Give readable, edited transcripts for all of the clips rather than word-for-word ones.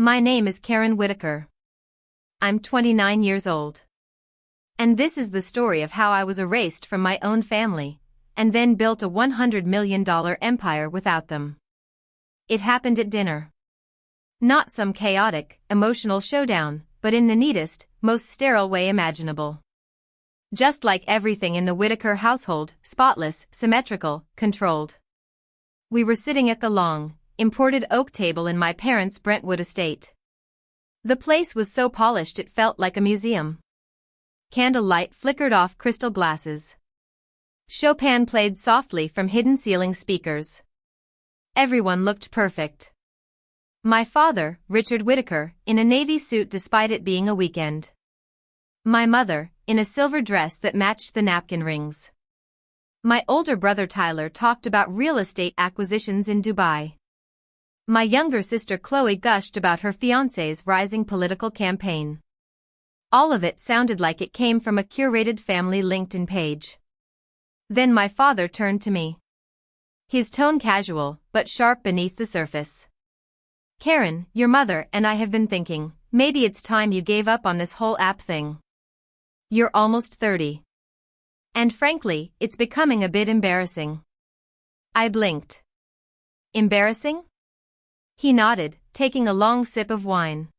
My name is Karon Whitaker. I'm 29 years old. And this is the story of how I was erased from my own family, and then built a $100 million empire without them. It happened at dinner. Not some chaotic, emotional showdown, but in the neatest, most sterile way imaginable. Just like everything in the Whitaker household, spotless, symmetrical, controlled. We were sitting at the long, imported oak table in my parents' Brentwood estate. The place was so polished it felt like a museum. Candlelight flickered off crystal glasses. Chopin played softly from hidden ceiling speakers. Everyone looked perfect. My father, Richard Whitaker, in a navy suit despite it being a weekend. My mother, in a silver dress that matched the napkin rings. My older brother Tyler talked about real estate acquisitions in Dubai. My younger sister Chloe gushed about her fiancé's rising political campaign. All of it sounded like it came from a curated family LinkedIn page. Then my father turned to me. His tone casual, but sharp beneath the surface. Karon, your mother and I have been thinking, maybe it's time you gave up on this whole app thing. You're almost 30. And frankly, it's becoming a bit embarrassing. I blinked. Embarrassing? He nodded, taking a long sip of wine.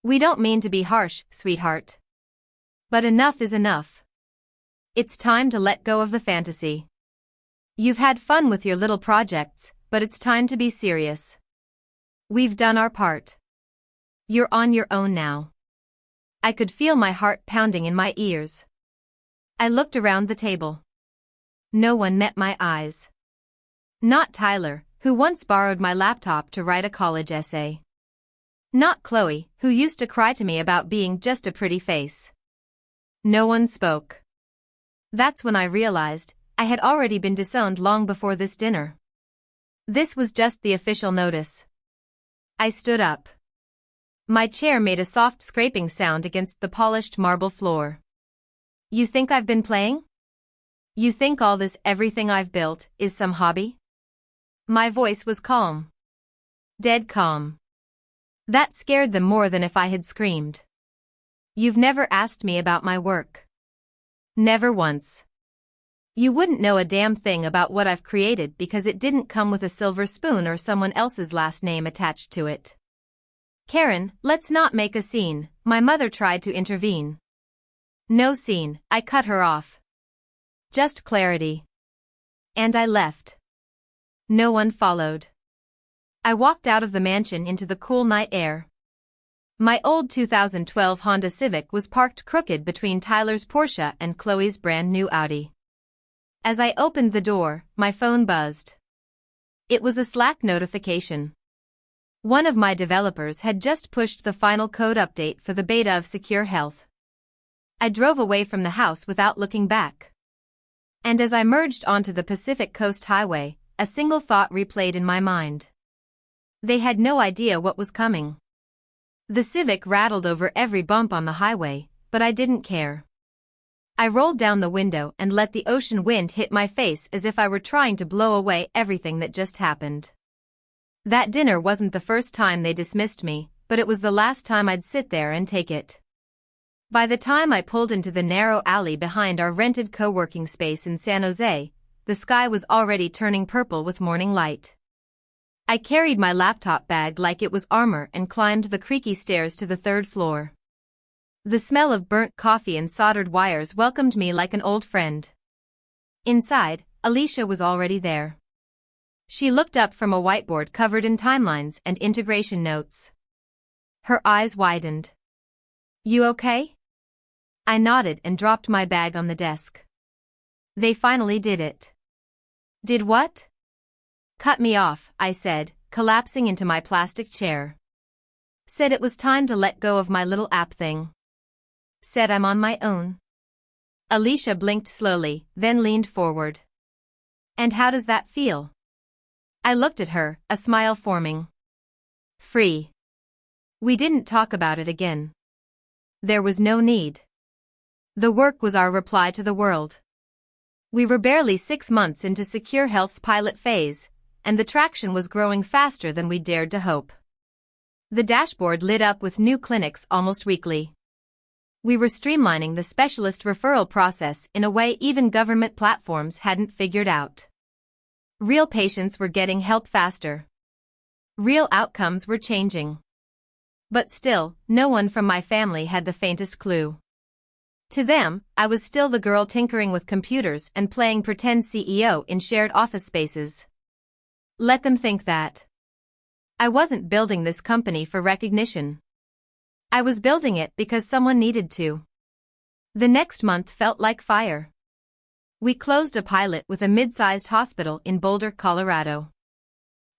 We don't mean to be harsh, sweetheart. But enough is enough. It's time to let go of the fantasy. You've had fun with your little projects, but it's time to be serious. We've done our part. You're on your own now. I could feel my heart pounding in my ears. I looked around the table. No one met my eyes. Not Tyler, who once borrowed my laptop to write a college essay. Not Chloe, who used to cry to me about being just a pretty face. No one spoke. That's when I realized I had already been disowned long before this dinner. This was just the official notice. I stood up. My chair made a soft scraping sound against the polished marble floor. You think I've been playing? You think all this everything I've built is some hobby? My voice was calm. Dead calm. That scared them more than if I had screamed. You've never asked me about my work. Never once. You wouldn't know a damn thing about what I've created because it didn't come with a silver spoon or someone else's last name attached to it. Karon, let's not make a scene, my mother tried to intervene. No scene, I cut her off. Just clarity. And I left. No one followed. I walked out of the mansion into the cool night air. My old 2012 Honda Civic was parked crooked between Tyler's Porsche and Chloe's brand new Audi. As I opened the door, my phone buzzed. It was a Slack notification. One of my developers had just pushed the final code update for the beta of Secure Health. I drove away from the house without looking back. And as I merged onto the Pacific Coast Highway, a single thought replayed in my mind. They had no idea what was coming. The Civic rattled over every bump on the highway, but I didn't care. I rolled down the window and let the ocean wind hit my face as if I were trying to blow away everything that just happened. That dinner wasn't the first time they dismissed me, but it was the last time I'd sit there and take it. By the time I pulled into the narrow alley behind our rented co-working space in San Jose, the sky was already turning purple with morning light. I carried my laptop bag like it was armor and climbed the creaky stairs to the third floor. The smell of burnt coffee and soldered wires welcomed me like an old friend. Inside, Alicia was already there. She looked up from a whiteboard covered in timelines and integration notes. Her eyes widened. You okay? I nodded and dropped my bag on the desk. They finally did it. Did what? Cut me off, I said, collapsing into my plastic chair. Said it was time to let go of my little app thing. Said I'm on my own. Alicia blinked slowly, then leaned forward. And how does that feel? I looked at her, a smile forming. Free. We didn't talk about it again. There was no need. The work was our reply to the world. We were barely 6 months into Secure Health's pilot phase, and the traction was growing faster than we dared to hope. The dashboard lit up with new clinics almost weekly. We were streamlining the specialist referral process in a way even government platforms hadn't figured out. Real patients were getting help faster. Real outcomes were changing. But still, no one from my family had the faintest clue. To them, I was still the girl tinkering with computers and playing pretend CEO in shared office spaces. Let them think that. I wasn't building this company for recognition. I was building it because someone needed to. The next month felt like fire. We closed a pilot with a mid-sized hospital in Boulder, Colorado.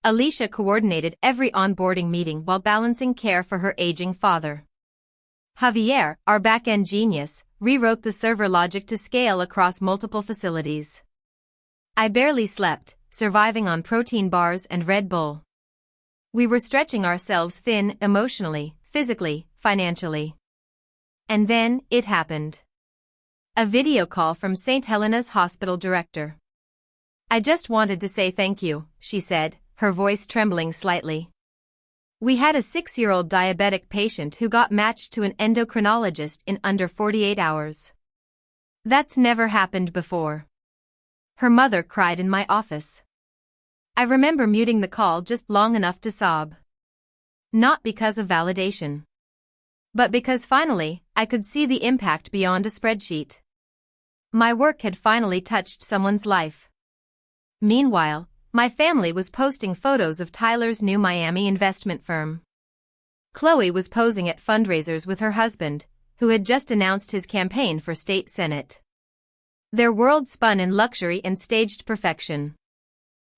Alicia coordinated every onboarding meeting while balancing care for her aging father. Javier, our back-end genius, rewrote the server logic to scale across multiple facilities. I barely slept, surviving on protein bars and Red Bull. We were stretching ourselves thin emotionally, physically, financially. And then, it happened. A video call from St. Helena's Hospital director. "I just wanted to say thank you," she said, her voice trembling slightly. "We had a 6-year-old diabetic patient who got matched to an endocrinologist in under 48 hours. That's never happened before." Her mother cried in my office. I remember muting the call just long enough to sob. Not because of validation, but because finally, I could see the impact beyond a spreadsheet. My work had finally touched someone's life. Meanwhile, my family was posting photos of Tyler's new Miami investment firm. Chloe was posing at fundraisers with her husband, who had just announced his campaign for state senate. Their world spun in luxury and staged perfection.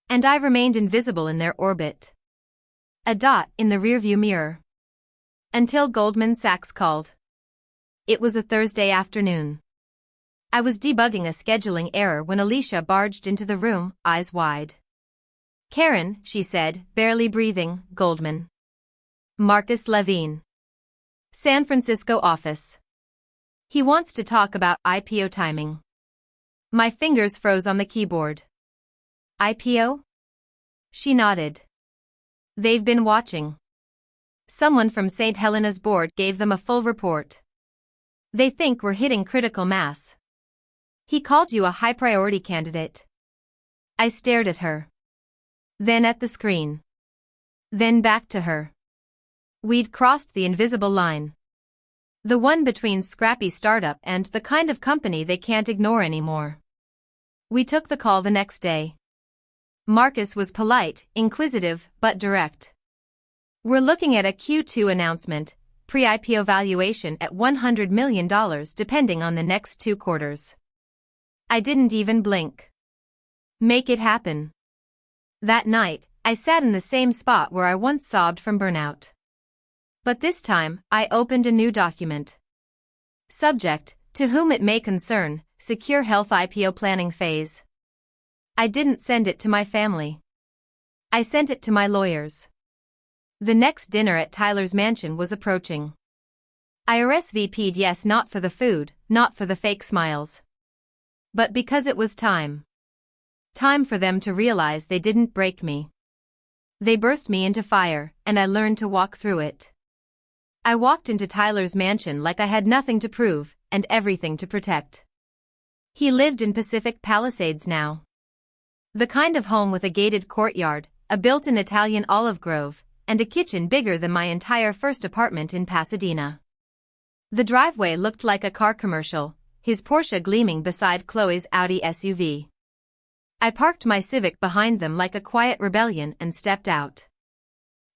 And I remained invisible in their orbit. A dot in the rearview mirror. Until Goldman Sachs called. It was a Thursday afternoon. I was debugging a scheduling error when Alicia barged into the room, eyes wide. "Karon," she said, barely breathing, "Goldman. Marcus Levine. San Francisco office. He wants to talk about IPO timing." My fingers froze on the keyboard. "IPO?" She nodded. "They've been watching. Someone from St. Helena's board gave them a full report. They think we're hitting critical mass. He called you a high-priority candidate." I stared at her. Then at the screen. Then back to her. We'd crossed the invisible line. The one between scrappy startup and the kind of company they can't ignore anymore. We took the call the next day. Marcus was polite, inquisitive, but direct. "We're looking at a Q2 announcement, pre-IPO valuation at $100 million depending on the next 2 quarters. I didn't even blink. Make it happen. That night, I sat in the same spot where I once sobbed from burnout. But this time, I opened a new document. Subject, to whom it may concern, Secure Health IPO planning phase. I didn't send it to my family. I sent it to my lawyers. The next dinner at Tyler's mansion was approaching. I RSVP'd yes, not for the food, not for the fake smiles. But because it was time. Time for them to realize they didn't break me. They birthed me into fire, and I learned to walk through it. I walked into Tyler's mansion like I had nothing to prove, and everything to protect. He lived in Pacific Palisades now. The kind of home with a gated courtyard, a built-in Italian olive grove, and a kitchen bigger than my entire first apartment in Pasadena. The driveway looked like a car commercial, his Porsche gleaming beside Chloe's Audi SUV. I parked my Civic behind them like a quiet rebellion and stepped out.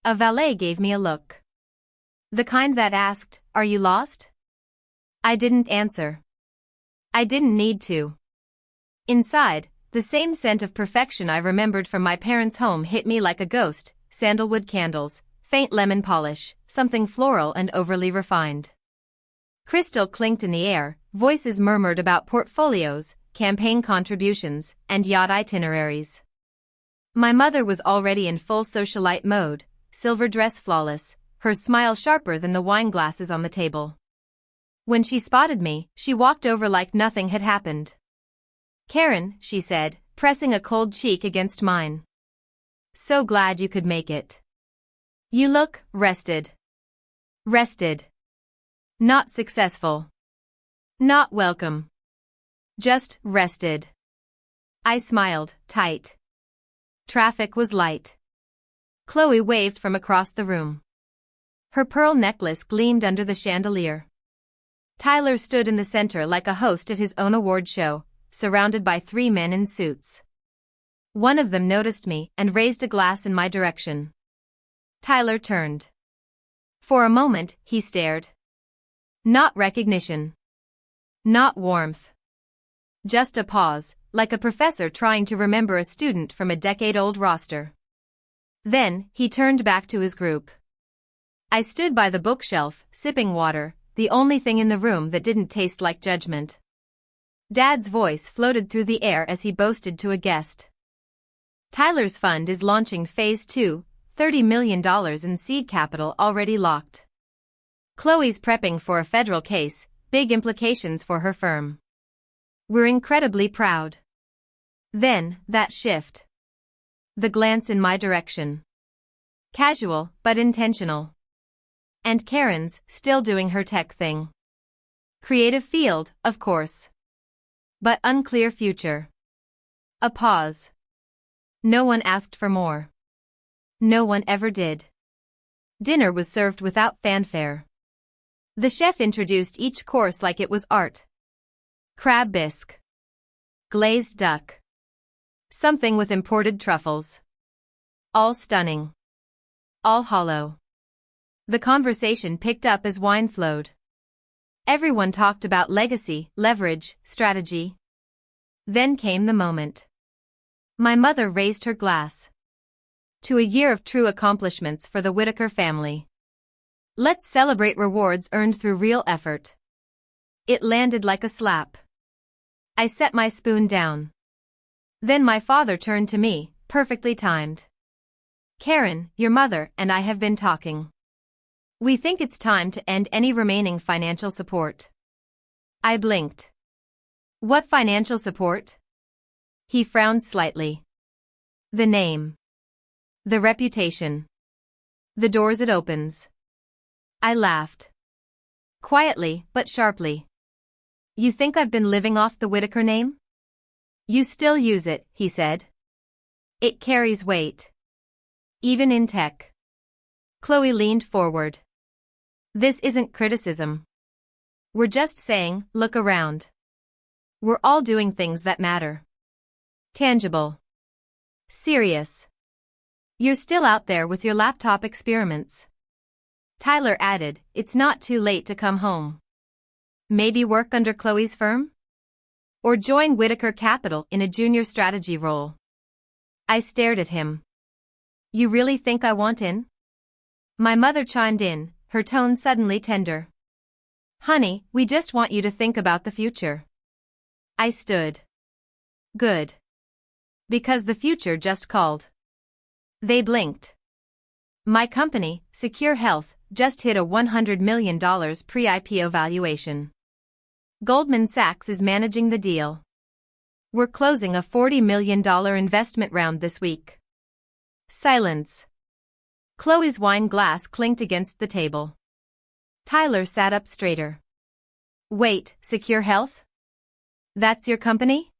A valet gave me a look. The kind that asked, "Are you lost?" I didn't answer. I didn't need to. Inside, the same scent of perfection I remembered from my parents' home hit me like a ghost: sandalwood candles, faint lemon polish, something floral and overly refined. Crystal clinked in the air, voices murmured about portfolios, campaign contributions, and yacht itineraries. My mother was already in full socialite mode, silver dress flawless, her smile sharper than the wine glasses on the table. When she spotted me, she walked over like nothing had happened. "Karon," she said, pressing a cold cheek against mine. "So glad you could make it." You look rested. Rested. Not successful. Not welcome. Just rested. I smiled, tight. Traffic was light. Chloe waved from across the room. Her pearl necklace gleamed under the chandelier. Tyler stood in the center like a host at his own award show, surrounded by 3 men in suits. One of them noticed me and raised a glass in my direction. Tyler turned. For a moment, he stared. Not recognition. Not warmth. Just a pause, like a professor trying to remember a student from a decade-old roster. Then, he turned back to his group. I stood by the bookshelf, sipping water, the only thing in the room that didn't taste like judgment. Dad's voice floated through the air as he boasted to a guest. Tyler's fund is launching Phase 2, $30 million in seed capital already locked. Chloe's prepping for a federal case, big implications for her firm. We're incredibly proud. Then, that shift. The glance in my direction. Casual, but intentional. And Karen's still doing her tech thing. Creative field, of course. But unclear future. A pause. No one asked for more. No one ever did. Dinner was served without fanfare. The chef introduced each course like it was art. Crab bisque. Glazed duck. Something with imported truffles. All stunning. All hollow. The conversation picked up as wine flowed. Everyone talked about legacy, leverage, strategy. Then came the moment. My mother raised her glass. To a year of true accomplishments for the Whitaker family. Let's celebrate rewards earned through real effort. It landed like a slap. I set my spoon down. Then my father turned to me, perfectly timed. Karon, your mother and I have been talking. We think it's time to end any remaining financial support. I blinked. What financial support? He frowned slightly. The name. The reputation. The doors it opens. I laughed. Quietly, but sharply. You think I've been living off the Whitaker name? You still use it, he said. It carries weight. Even in tech. Chloe leaned forward. This isn't criticism. We're just saying, look around. We're all doing things that matter. Tangible. Serious. You're still out there with your laptop experiments. Tyler added, it's not too late to come home. Maybe work under Chloe's firm? Or join Whitaker Capital in a junior strategy role. I stared at him. You really think I want in? My mother chimed in, her tone suddenly tender. Honey, we just want you to think about the future. I stood. Good. Because the future just called. They blinked. My company, Secure Health, just hit a $100 million pre-IPO valuation. Goldman Sachs is managing the deal. We're closing a $40 million investment round this week. Silence. Chloe's wine glass clinked against the table. Tyler sat up straighter. Wait, Secure Health? That's your company?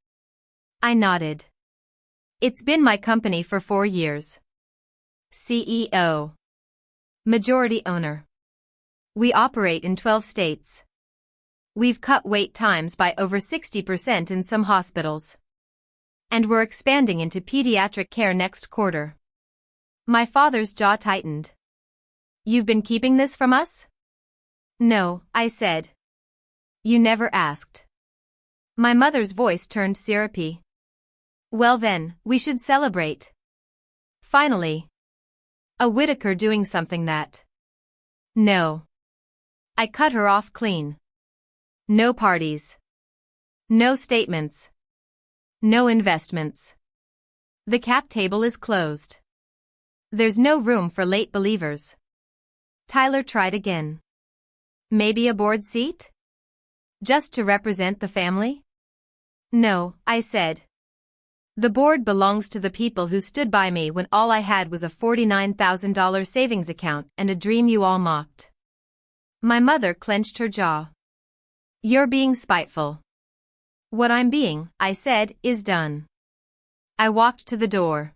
I nodded. It's been my company for 4 years. CEO. Majority owner. We operate in 12 states. We've cut wait times by over 60% in some hospitals. And we're expanding into pediatric care next quarter. My father's jaw tightened. You've been keeping this from us? No, I said. You never asked. My mother's voice turned syrupy. Well then, we should celebrate. Finally. A Whitaker doing something that. No. I cut her off clean. No parties. No statements. No investments. The cap table is closed. There's no room for late believers. Tyler tried again. Maybe a board seat? Just to represent the family? No, I said. The board belongs to the people who stood by me when all I had was a $49,000 savings account and a dream you all mocked. My mother clenched her jaw. You're being spiteful. What I'm being, I said, is done. I walked to the door.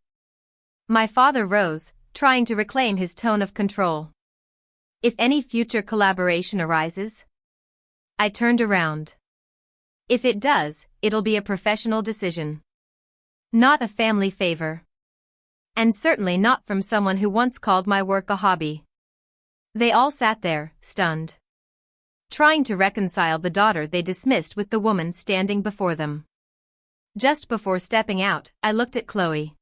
My father rose, trying to reclaim his tone of control. If any future collaboration arises? I turned around. If it does, it'll be a professional decision. Not a family favor. And certainly not from someone who once called my work a hobby. They all sat there, stunned, trying to reconcile the daughter they dismissed with the woman standing before them. Just before stepping out, I looked at Chloe.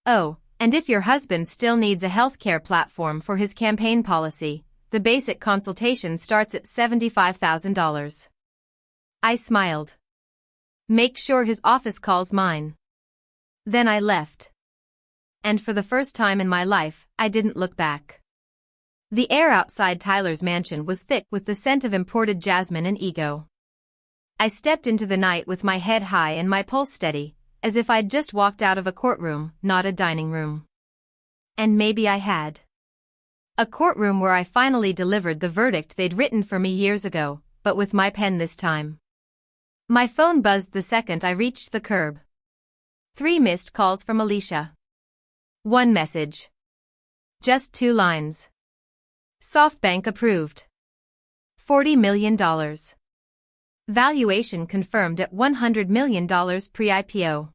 Oh, and if your husband still needs a healthcare platform for his campaign policy, the basic consultation starts at $75,000. I smiled. Make sure his office calls mine. Then I left. And for the first time in my life, I didn't look back. The air outside Tyler's mansion was thick with the scent of imported jasmine and ego. I stepped into the night with my head high and my pulse steady, as if I'd just walked out of a courtroom, not a dining room. And maybe I had. A courtroom where I finally delivered the verdict they'd written for me years ago, but with my pen this time. My phone buzzed the second I reached the curb. 3 missed calls from Alicia. 1 message. Just 2 lines. SoftBank approved. $40 million. Valuation confirmed at $100 million pre-IPO.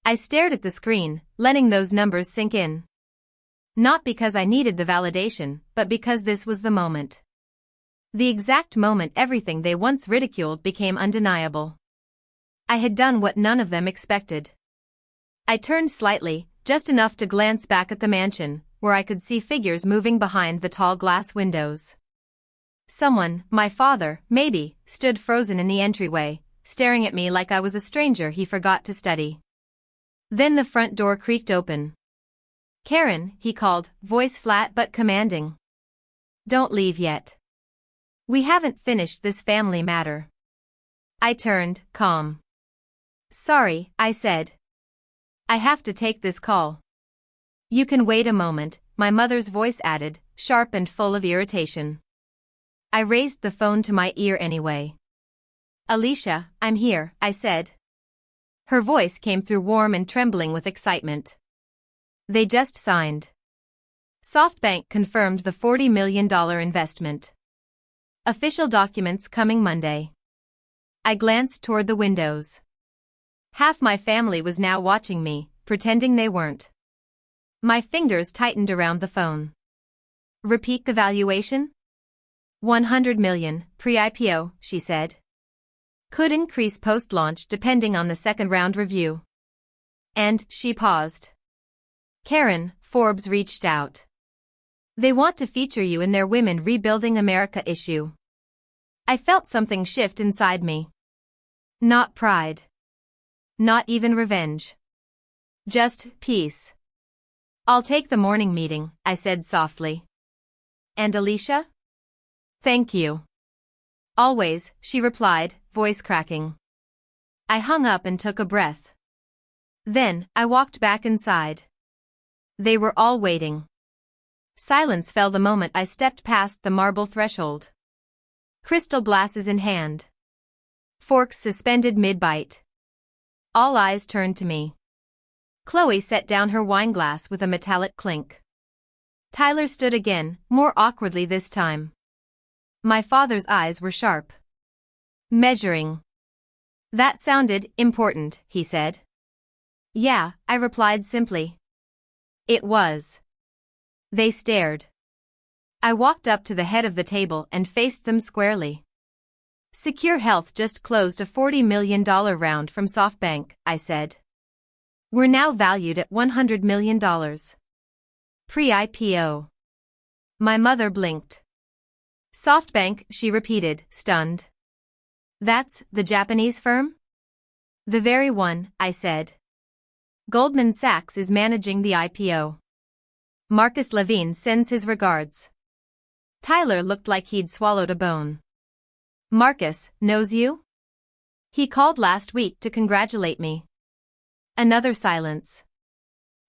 I stared at the screen, letting those numbers sink in. Not because I needed the validation, but because this was the moment. The exact moment everything they once ridiculed became undeniable. I had done what none of them expected. I turned slightly, just enough to glance back at the mansion, where I could see figures moving behind the tall glass windows. Someone, my father, maybe, stood frozen in the entryway, staring at me like I was a stranger he forgot to study. Then the front door creaked open. Karon, he called, voice flat but commanding. Don't leave yet. We haven't finished this family matter. I turned, calm. Sorry, I said. I have to take this call. You can wait a moment, my mother's voice added, sharp and full of irritation. I raised the phone to my ear anyway. Alicia, I'm here, I said. Her voice came through warm and trembling with excitement. They just signed. SoftBank confirmed the $40 million investment. Official documents coming Monday. I glanced toward the windows. Half my family was now watching me, pretending they weren't. My fingers tightened around the phone. Repeat the valuation? $100 million, pre-IPO, she said. Could increase post-launch depending on the second-round review. And, she paused. Karon, Forbes reached out. They want to feature you in their Women Rebuilding America issue. I felt something shift inside me. Not pride. Not even revenge. Just peace. I'll take the morning meeting, I said softly. And Alicia? Thank you. Always, she replied, voice cracking. I hung up and took a breath. Then, I walked back inside. They were all waiting. Silence fell the moment I stepped past the marble threshold. Crystal glasses in hand. Forks suspended mid-bite. All eyes turned to me. Chloe set down her wineglass with a metallic clink. Tyler stood again, more awkwardly this time. My father's eyes were sharp. Measuring. That sounded important, he said. Yeah, I replied simply. It was. They stared. I walked up to the head of the table and faced them squarely. Secure Health just closed a $40 million round from SoftBank, I said. We're now valued at $100 million. Pre-IPO. My mother blinked. SoftBank, she repeated, stunned. That's the Japanese firm? The very one, I said. Goldman Sachs is managing the IPO. Marcus Levine sends his regards. Tyler looked like he'd swallowed a bone. Marcus knows you? He called last week to congratulate me. Another silence.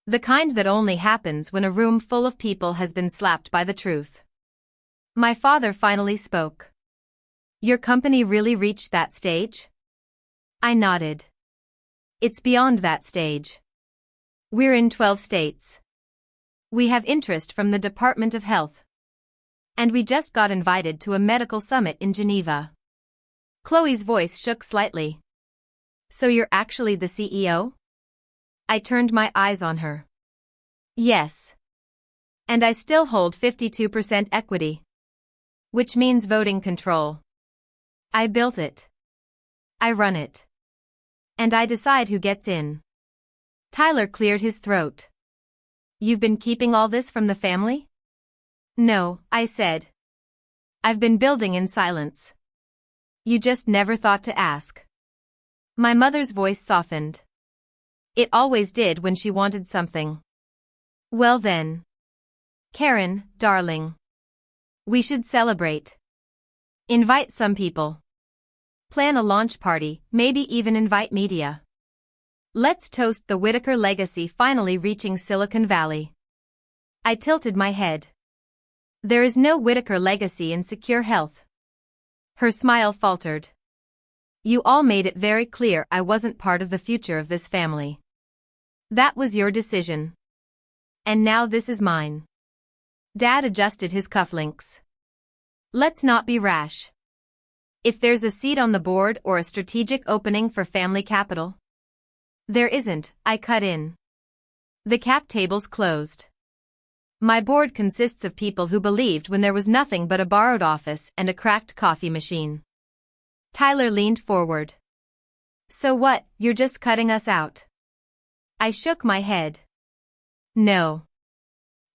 The kind that only happens when a room full of people has been slapped by the truth. My father finally spoke. Your company really reached that stage? I nodded. It's beyond that stage. We're in 12 states. We have interest from the Department of Health. And we just got invited to a medical summit in Geneva. Chloe's voice shook slightly. So you're actually the CEO? I turned my eyes on her. Yes. And I still hold 52% equity. Which means voting control. I built it. I run it. And I decide who gets in. Tyler cleared his throat. You've been keeping all this from the family? No, I said. I've been building in silence. You just never thought to ask. My mother's voice softened. It always did when she wanted something. Well then. Karon, darling. We should celebrate. Invite some people. Plan a launch party, maybe even invite media. Let's toast the Whitaker legacy finally reaching Silicon Valley. I tilted my head. There is no Whitaker legacy in secure health. Her smile faltered. You all made it very clear I wasn't part of the future of this family. That was your decision. And now this is mine. Dad adjusted his cufflinks. Let's not be rash. If there's a seat on the board or a strategic opening for family capital. There isn't, I cut in. The cap tables closed. My board consists of people who believed when there was nothing but a borrowed office and a cracked coffee machine. Tyler leaned forward. So what, you're just cutting us out? I shook my head. No.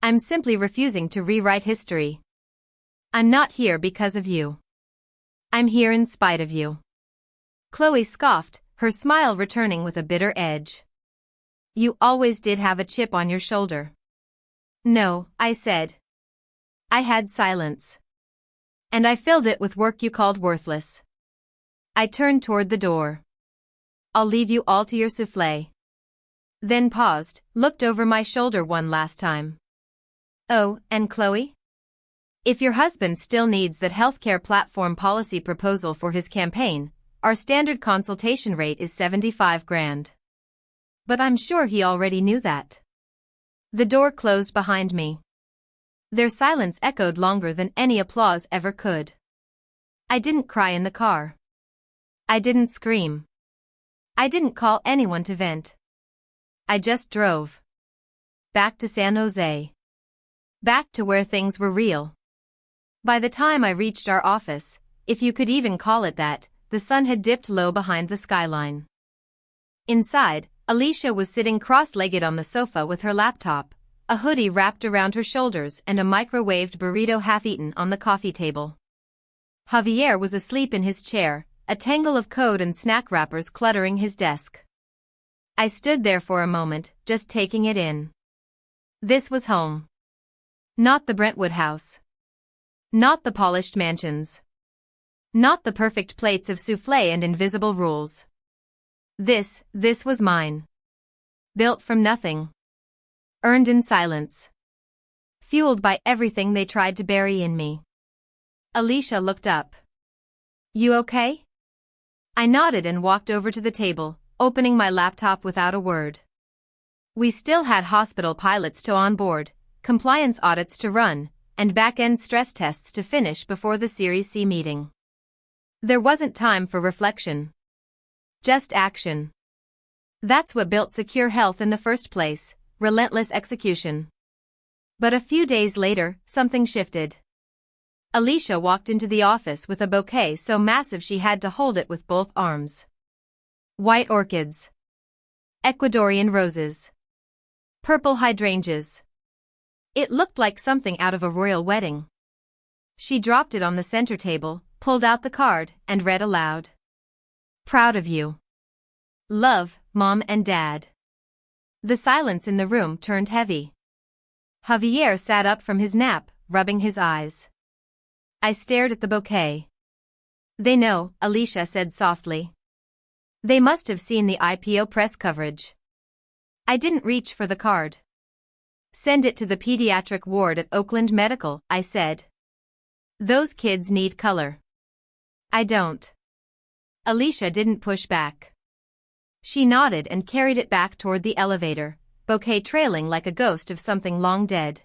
I'm simply refusing to rewrite history. I'm not here because of you. I'm here in spite of you. Chloe scoffed, her smile returning with a bitter edge. You always did have a chip on your shoulder. No, I said. I had silence. And I filled it with work you called worthless. I turned toward the door. I'll leave you all to your soufflé. Then paused, looked over my shoulder one last time. Oh, and Chloe? If your husband still needs that healthcare platform policy proposal for his campaign, our standard consultation rate is $75,000. But I'm sure he already knew that. The door closed behind me. Their silence echoed longer than any applause ever could. I didn't cry in the car. I didn't scream. I didn't call anyone to vent. I just drove. Back to San Jose. Back to where things were real. By the time I reached our office, if you could even call it that, the sun had dipped low behind the skyline. Inside, Alicia was sitting cross-legged on the sofa with her laptop, a hoodie wrapped around her shoulders and a microwaved burrito half-eaten on the coffee table. Javier was asleep in his chair, a tangle of code and snack wrappers cluttering his desk. I stood there for a moment, just taking it in. This was home. Not the Brentwood house. Not the polished mansions. Not the perfect plates of soufflé and invisible rules. This was mine. Built from nothing. Earned in silence. Fueled by everything they tried to bury in me. Alicia looked up. You okay? I nodded and walked over to the table, opening my laptop without a word. We still had hospital pilots to onboard, compliance audits to run, and back-end stress tests to finish before the Series C meeting. There wasn't time for reflection. Just action. That's what built Secure Health in the first place, relentless execution. But a few days later, something shifted. Alicia walked into the office with a bouquet so massive she had to hold it with both arms. White orchids. Ecuadorian roses. Purple hydrangeas. It looked like something out of a royal wedding. She dropped it on the center table, pulled out the card, and read aloud. Proud of you. Love, Mom and Dad. The silence in the room turned heavy. Javier sat up from his nap, rubbing his eyes. I stared at the bouquet. They know, Alicia said softly. They must have seen the IPO press coverage. I didn't reach for the card. Send it to the pediatric ward at Oakland Medical, I said. Those kids need color. I don't. Alicia didn't push back. She nodded and carried it back toward the elevator, bouquet trailing like a ghost of something long dead.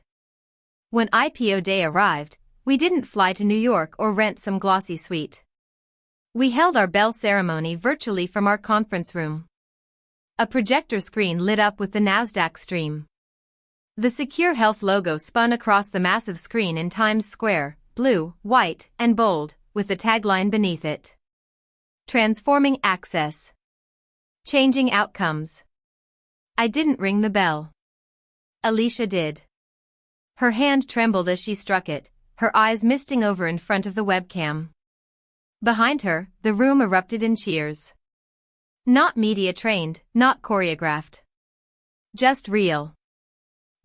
When IPO day arrived, we didn't fly to New York or rent some glossy suite. We held our bell ceremony virtually from our conference room. A projector screen lit up with the NASDAQ stream. The Secure Health logo spun across the massive screen in Times Square, blue, white, and bold, with the tagline beneath it. Transforming access. Changing outcomes. I didn't ring the bell. Alicia did. Her hand trembled as she struck it, her eyes misting over in front of the webcam. Behind her, the room erupted in cheers. Not media-trained, not choreographed. Just real.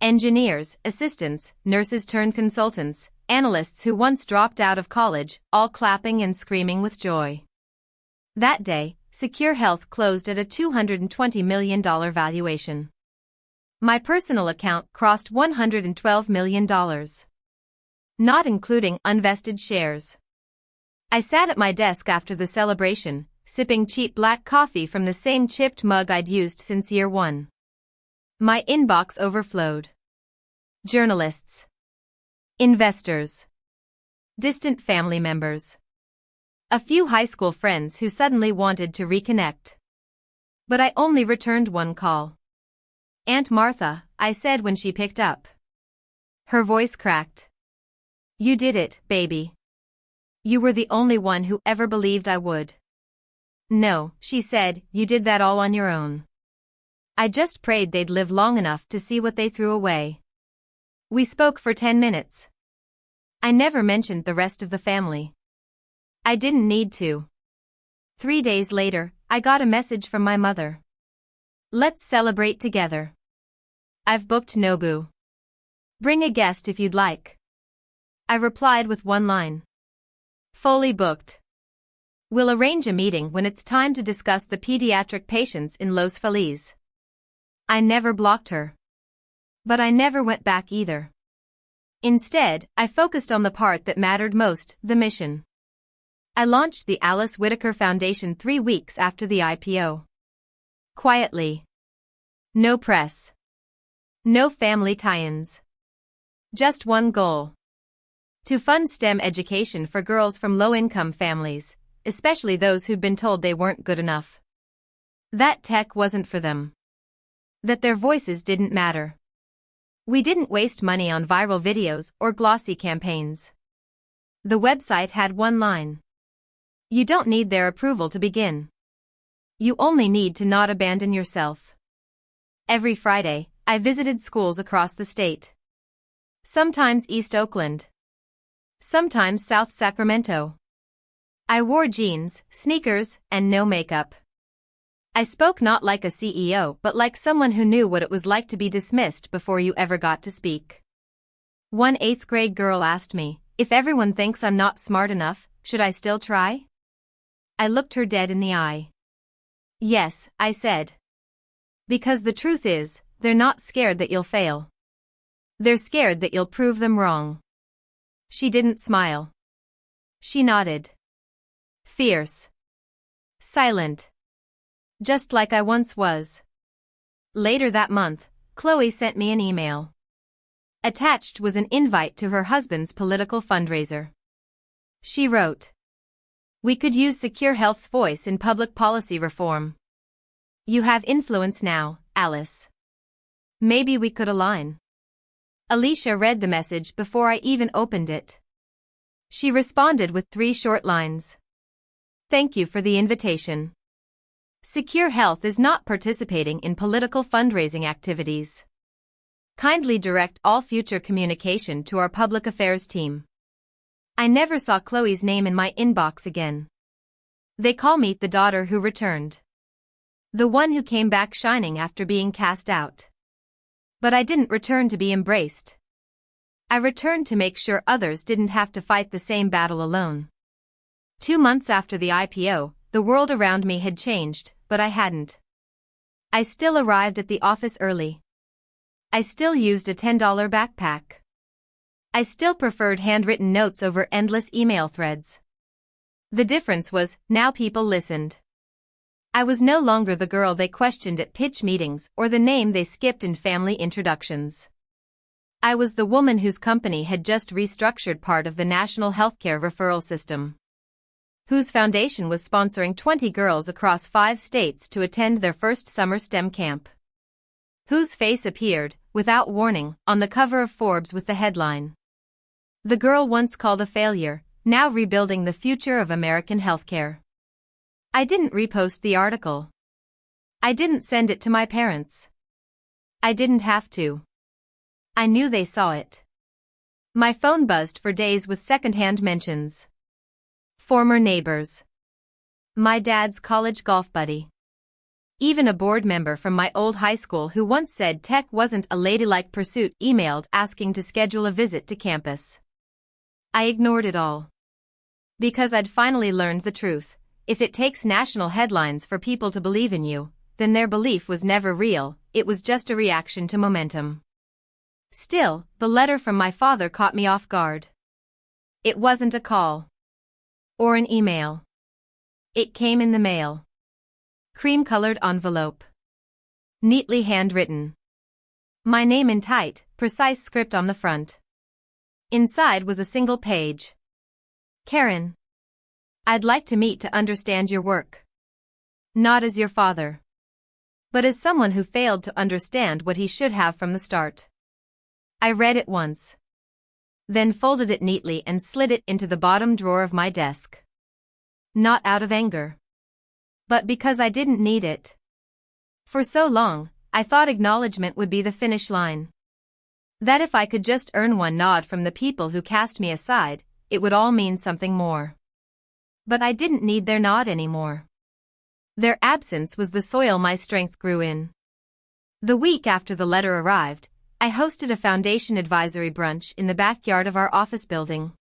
Engineers, assistants, nurses turned consultants, analysts who once dropped out of college, all clapping and screaming with joy. That day, Secure Health closed at a $220 million valuation. My personal account crossed $112 million. Not including unvested shares. I sat at my desk after the celebration, sipping cheap black coffee from the same chipped mug I'd used since year one. My inbox overflowed. Journalists. Investors. Distant family members. A few high school friends who suddenly wanted to reconnect. But I only returned one call. Aunt Martha, I said when she picked up. Her voice cracked. You did it, baby. You were the only one who ever believed I would. No, she said, you did that all on your own. I just prayed they'd live long enough to see what they threw away. We spoke for 10 minutes. I never mentioned the rest of the family. I didn't need to. 3 days later, I got a message from my mother. Let's celebrate together. I've booked Nobu. Bring a guest if you'd like. I replied with one line. Fully booked. We'll arrange a meeting when it's time to discuss the pediatric patients in Los Feliz. I never blocked her. But I never went back either. Instead, I focused on the part that mattered most, the mission. I launched the Alice Whitaker Foundation 3 weeks after the IPO. Quietly. No press. No family tie-ins. Just one goal. To fund STEM education for girls from low-income families, especially those who'd been told they weren't good enough. That tech wasn't for them. That their voices didn't matter. We didn't waste money on viral videos or glossy campaigns. The website had one line. You don't need their approval to begin. You only need to not abandon yourself. Every Friday, I visited schools across the state. Sometimes East Oakland. Sometimes South Sacramento. I wore jeans, sneakers, and no makeup. I spoke not like a CEO but like someone who knew what it was like to be dismissed before you ever got to speak. One 8th grade girl asked me, if everyone thinks I'm not smart enough, should I still try? I looked her dead in the eye. Yes, I said. Because the truth is, they're not scared that you'll fail. They're scared that you'll prove them wrong. She didn't smile. She nodded. Fierce. Silent. Just like I once was. Later that month, Chloe sent me an email. Attached was an invite to her husband's political fundraiser. She wrote. We could use Secure Health's voice in public policy reform. You have influence now, Alice. Maybe we could align. Alicia read the message before I even opened it. She responded with 3 short lines. Thank you for the invitation. Secure Health is not participating in political fundraising activities. Kindly direct all future communication to our public affairs team. I never saw Chloe's name in my inbox again. They call me the daughter who returned. The one who came back shining after being cast out. But I didn't return to be embraced. I returned to make sure others didn't have to fight the same battle alone. 2 months after the IPO, the world around me had changed, but I hadn't. I still arrived at the office early. I still used a $10 backpack. I still preferred handwritten notes over endless email threads. The difference was, now people listened. I was no longer the girl they questioned at pitch meetings or the name they skipped in family introductions. I was the woman whose company had just restructured part of the national healthcare referral system, whose foundation was sponsoring 20 girls across 5 states to attend their first summer STEM camp, whose face appeared, without warning, on the cover of Forbes with the headline, "The girl once called a failure, now rebuilding the future of American healthcare." I didn't repost the article. I didn't send it to my parents. I didn't have to. I knew they saw it. My phone buzzed for days with secondhand mentions. Former neighbors. My dad's college golf buddy. Even a board member from my old high school who once said tech wasn't a ladylike pursuit emailed asking to schedule a visit to campus. I ignored it all. Because I'd finally learned the truth. If it takes national headlines for people to believe in you, then their belief was never real, it was just a reaction to momentum. Still, the letter from my father caught me off guard. It wasn't a call. Or an email. It came in the mail. Cream-colored envelope. Neatly handwritten. My name in tight, precise script on the front. Inside was a single page. Karon. I'd like to meet to understand your work. Not as your father, but as someone who failed to understand what he should have from the start. I read it once, then folded it neatly and slid it into the bottom drawer of my desk. Not out of anger, but because I didn't need it. For so long, I thought acknowledgement would be the finish line. That if I could just earn one nod from the people who cast me aside, it would all mean something more. But I didn't need their nod anymore. Their absence was the soil my strength grew in. The week after the letter arrived, I hosted a foundation advisory brunch in the backyard of our office building.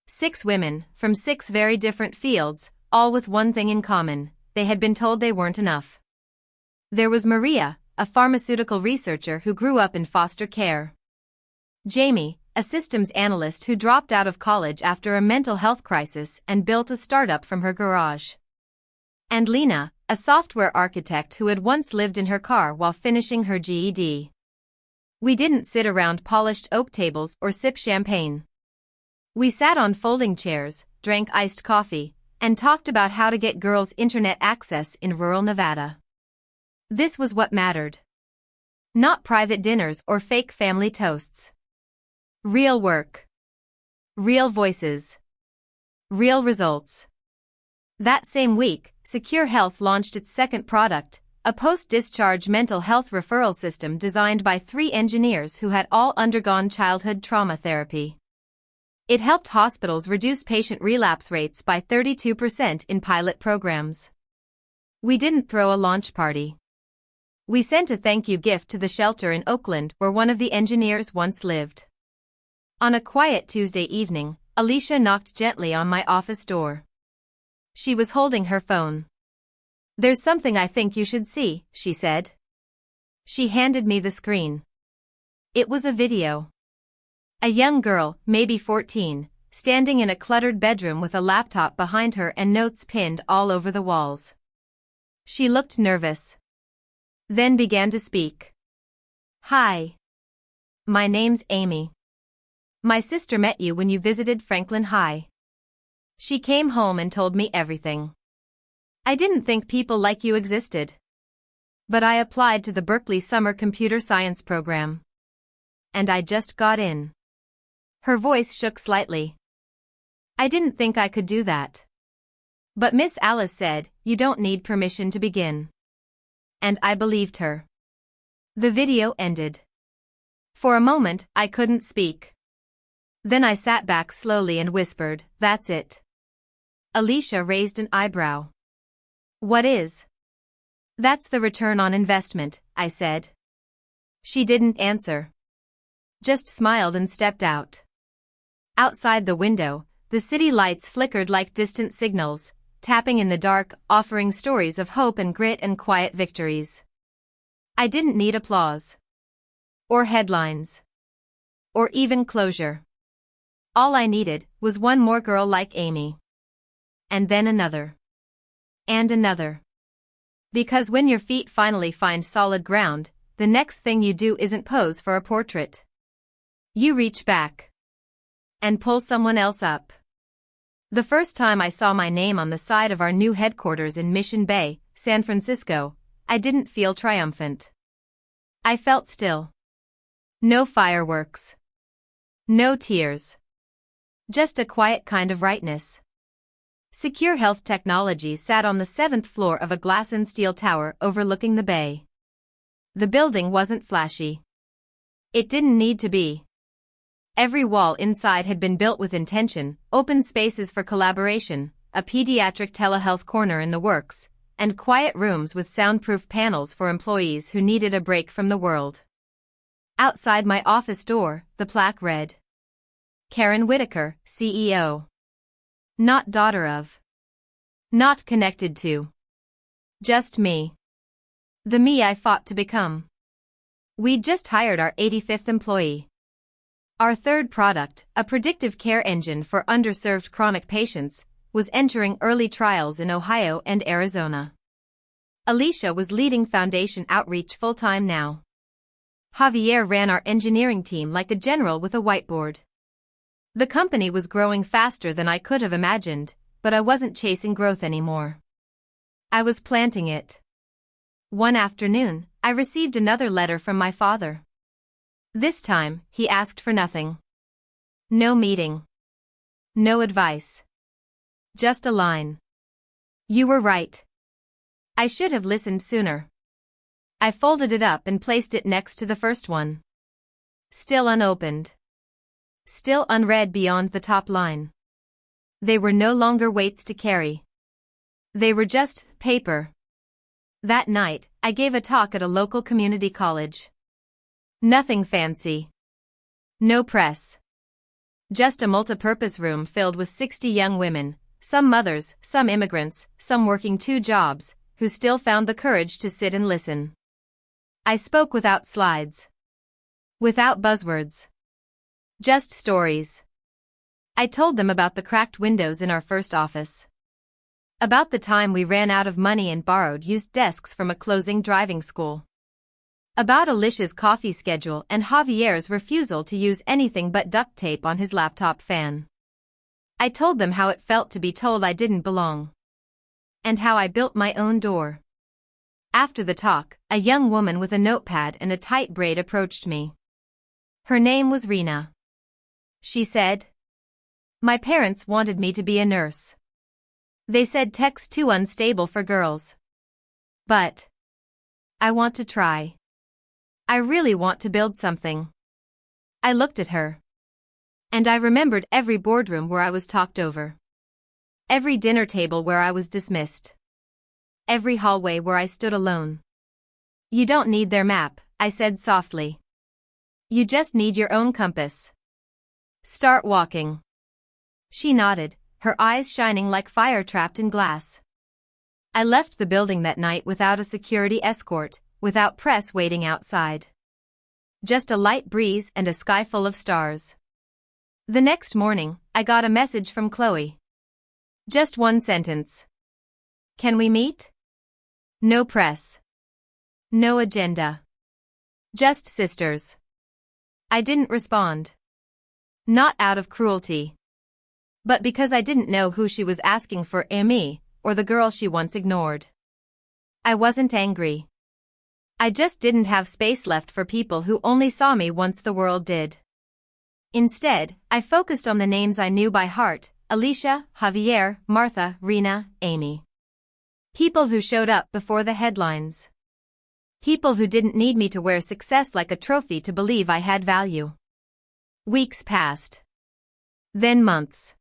6 women, from 6 very different fields, all with one thing in common: they had been told they weren't enough. There was Maria, a pharmaceutical researcher who grew up in foster care. Jamie, a systems analyst who dropped out of college after a mental health crisis and built a startup from her garage. And Lena, a software architect who had once lived in her car while finishing her GED. We didn't sit around polished oak tables or sip champagne. We sat on folding chairs, drank iced coffee, and talked about how to get girls internet access in rural Nevada. This was what mattered. Not private dinners or fake family toasts. Real work. Real voices. Real results. That same week, Secure Health launched its second product, a post-discharge mental health referral system designed by 3 engineers who had all undergone childhood trauma therapy. It helped hospitals reduce patient relapse rates by 32% in pilot programs. We didn't throw a launch party. We sent a thank you gift to the shelter in Oakland where one of the engineers once lived. On a quiet Tuesday evening, Alicia knocked gently on my office door. She was holding her phone. "There's something I think you should see," she said. She handed me the screen. It was a video. A young girl, maybe 14, standing in a cluttered bedroom with a laptop behind her and notes pinned all over the walls. She looked nervous. Then began to speak. "Hi. My name's Amy. My sister met you when you visited Franklin High. She came home and told me everything. I didn't think people like you existed. But I applied to the Berkeley Summer Computer Science program. And I just got in." Her voice shook slightly. "I didn't think I could do that. But Miss Alice said, you don't need permission to begin." And I believed her. The video ended. For a moment, I couldn't speak. Then I sat back slowly and whispered, "That's it." Alicia raised an eyebrow. "What is?" "That's the return on investment," I said. She didn't answer. Just smiled and stepped out. Outside the window, the city lights flickered like distant signals, tapping in the dark, offering stories of hope and grit and quiet victories. I didn't need applause. Or headlines. Or even closure. All I needed was one more girl like Amy. And then another. And another. Because when your feet finally find solid ground, the next thing you do isn't pose for a portrait. You reach back. And pull someone else up. The first time I saw my name on the side of our new headquarters in Mission Bay, San Francisco, I didn't feel triumphant. I felt still. No fireworks. No tears. Just a quiet kind of rightness. Secure Health Technologies sat on the 7th floor of a glass and steel tower overlooking the bay. The building wasn't flashy. It didn't need to be. Every wall inside had been built with intention, open spaces for collaboration, a pediatric telehealth corner in the works, and quiet rooms with soundproof panels for employees who needed a break from the world. Outside my office door, the plaque read, Karon Whitaker, CEO. Not daughter of. Not connected to. Just me. The me I fought to become. We'd just hired our 85th employee. Our third product, a predictive care engine for underserved chronic patients, was entering early trials in Ohio and Arizona. Alicia was leading foundation outreach full-time now. Javier ran our engineering team like a general with a whiteboard. The company was growing faster than I could have imagined, but I wasn't chasing growth anymore. I was planting it. One afternoon, I received another letter from my father. This time, he asked for nothing. No meeting. No advice. Just a line. You were right. I should have listened sooner. I folded it up and placed it next to the first one. Still unopened. Still unread beyond the top line. They were no longer weights to carry. They were just paper. That night, I gave a talk at a local community college. Nothing fancy. No press. Just a multipurpose room filled with 60 young women, some mothers, some immigrants, some working 2 jobs, who still found the courage to sit and listen. I spoke without slides. Without buzzwords. Just stories. I told them about the cracked windows in our first office. About the time we ran out of money and borrowed used desks from a closing driving school. About Alicia's coffee schedule and Javier's refusal to use anything but duct tape on his laptop fan. I told them how it felt to be told I didn't belong. And how I built my own door. After the talk, a young woman with a notepad and a tight braid approached me. Her name was Rena. She said, my parents wanted me to be a nurse. They said tech's too unstable for girls. But I want to try. I really want to build something. I looked at her. And I remembered every boardroom where I was talked over. Every dinner table where I was dismissed. Every hallway where I stood alone. You don't need their map, I said softly. You just need your own compass. Start walking. She nodded, her eyes shining like fire trapped in glass. I left the building that night without a security escort, without press waiting outside. Just a light breeze and a sky full of stars. The next morning, I got a message from Chloe. Just one sentence. Can we meet? No press. No agenda. Just sisters. I didn't respond. Not out of cruelty. But because I didn't know who she was asking for, me, or the girl she once ignored. I wasn't angry. I just didn't have space left for people who only saw me once the world did. Instead, I focused on the names I knew by heart: Alicia, Javier, Martha, Rena, Amy. People who showed up before the headlines. People who didn't need me to wear success like a trophy to believe I had value. Weeks passed. Then months.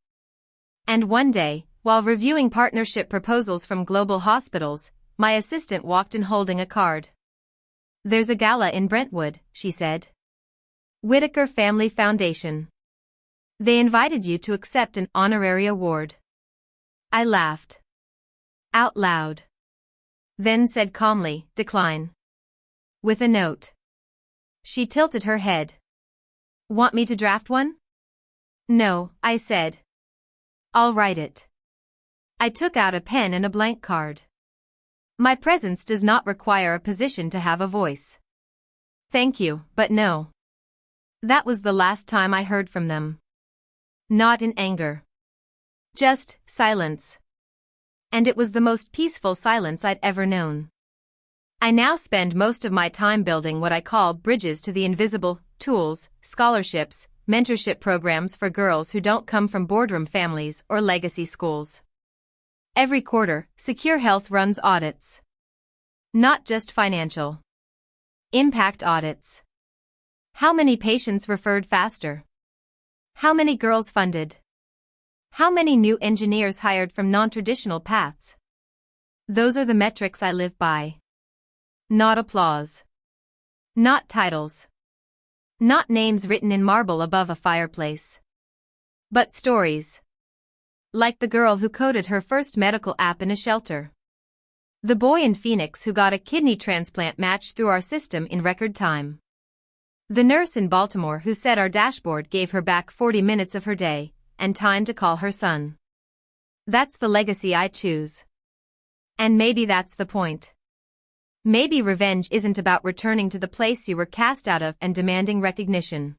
And one day, while reviewing partnership proposals from global hospitals, my assistant walked in holding a card. There's a gala in Brentwood, she said. Whitaker Family Foundation. They invited you to accept an honorary award. I laughed. Out loud. Then said calmly, decline. With a note. She tilted her head. Want me to draft one? No, I said. I'll write it. I took out a pen and a blank card. My presence does not require a position to have a voice. Thank you, but no. That was the last time I heard from them. Not in anger. Just silence. And it was the most peaceful silence I'd ever known. I now spend most of my time building what I call bridges to the invisible, tools, scholarships, mentorship programs for girls who don't come from boardroom families or legacy schools. Every quarter, Secure Health runs audits. Not just financial. Impact audits. How many patients referred faster? How many girls funded? How many new engineers hired from non-traditional paths? Those are the metrics I live by. Not applause. Not titles. Not names written in marble above a fireplace. But stories. Like the girl who coded her first medical app in a shelter. The boy in Phoenix who got a kidney transplant matched through our system in record time. The nurse in Baltimore who said our dashboard gave her back 40 minutes of her day, and time to call her son. That's the legacy I choose. And maybe that's the point. Maybe revenge isn't about returning to the place you were cast out of and demanding recognition.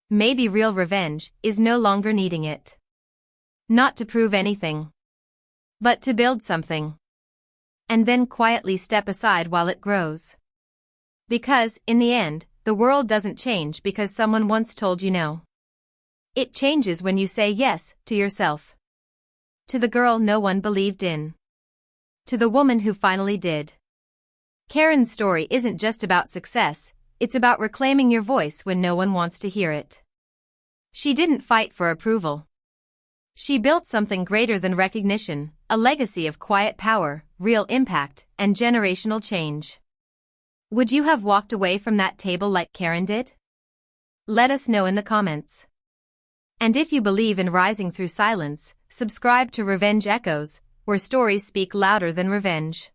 Maybe real revenge is no longer needing it. Not to prove anything. But to build something. And then quietly step aside while it grows. Because, in the end, the world doesn't change because someone once told you no. It changes when you say yes to yourself. To the girl no one believed in. To the woman who finally did. Karon's story isn't just about success, it's about reclaiming your voice when no one wants to hear it. She didn't fight for approval. She built something greater than recognition, a legacy of quiet power, real impact, and generational change. Would you have walked away from that table like Karon did? Let us know in the comments. And if you believe in rising through silence, subscribe to Revenge Echoes, where stories speak louder than revenge.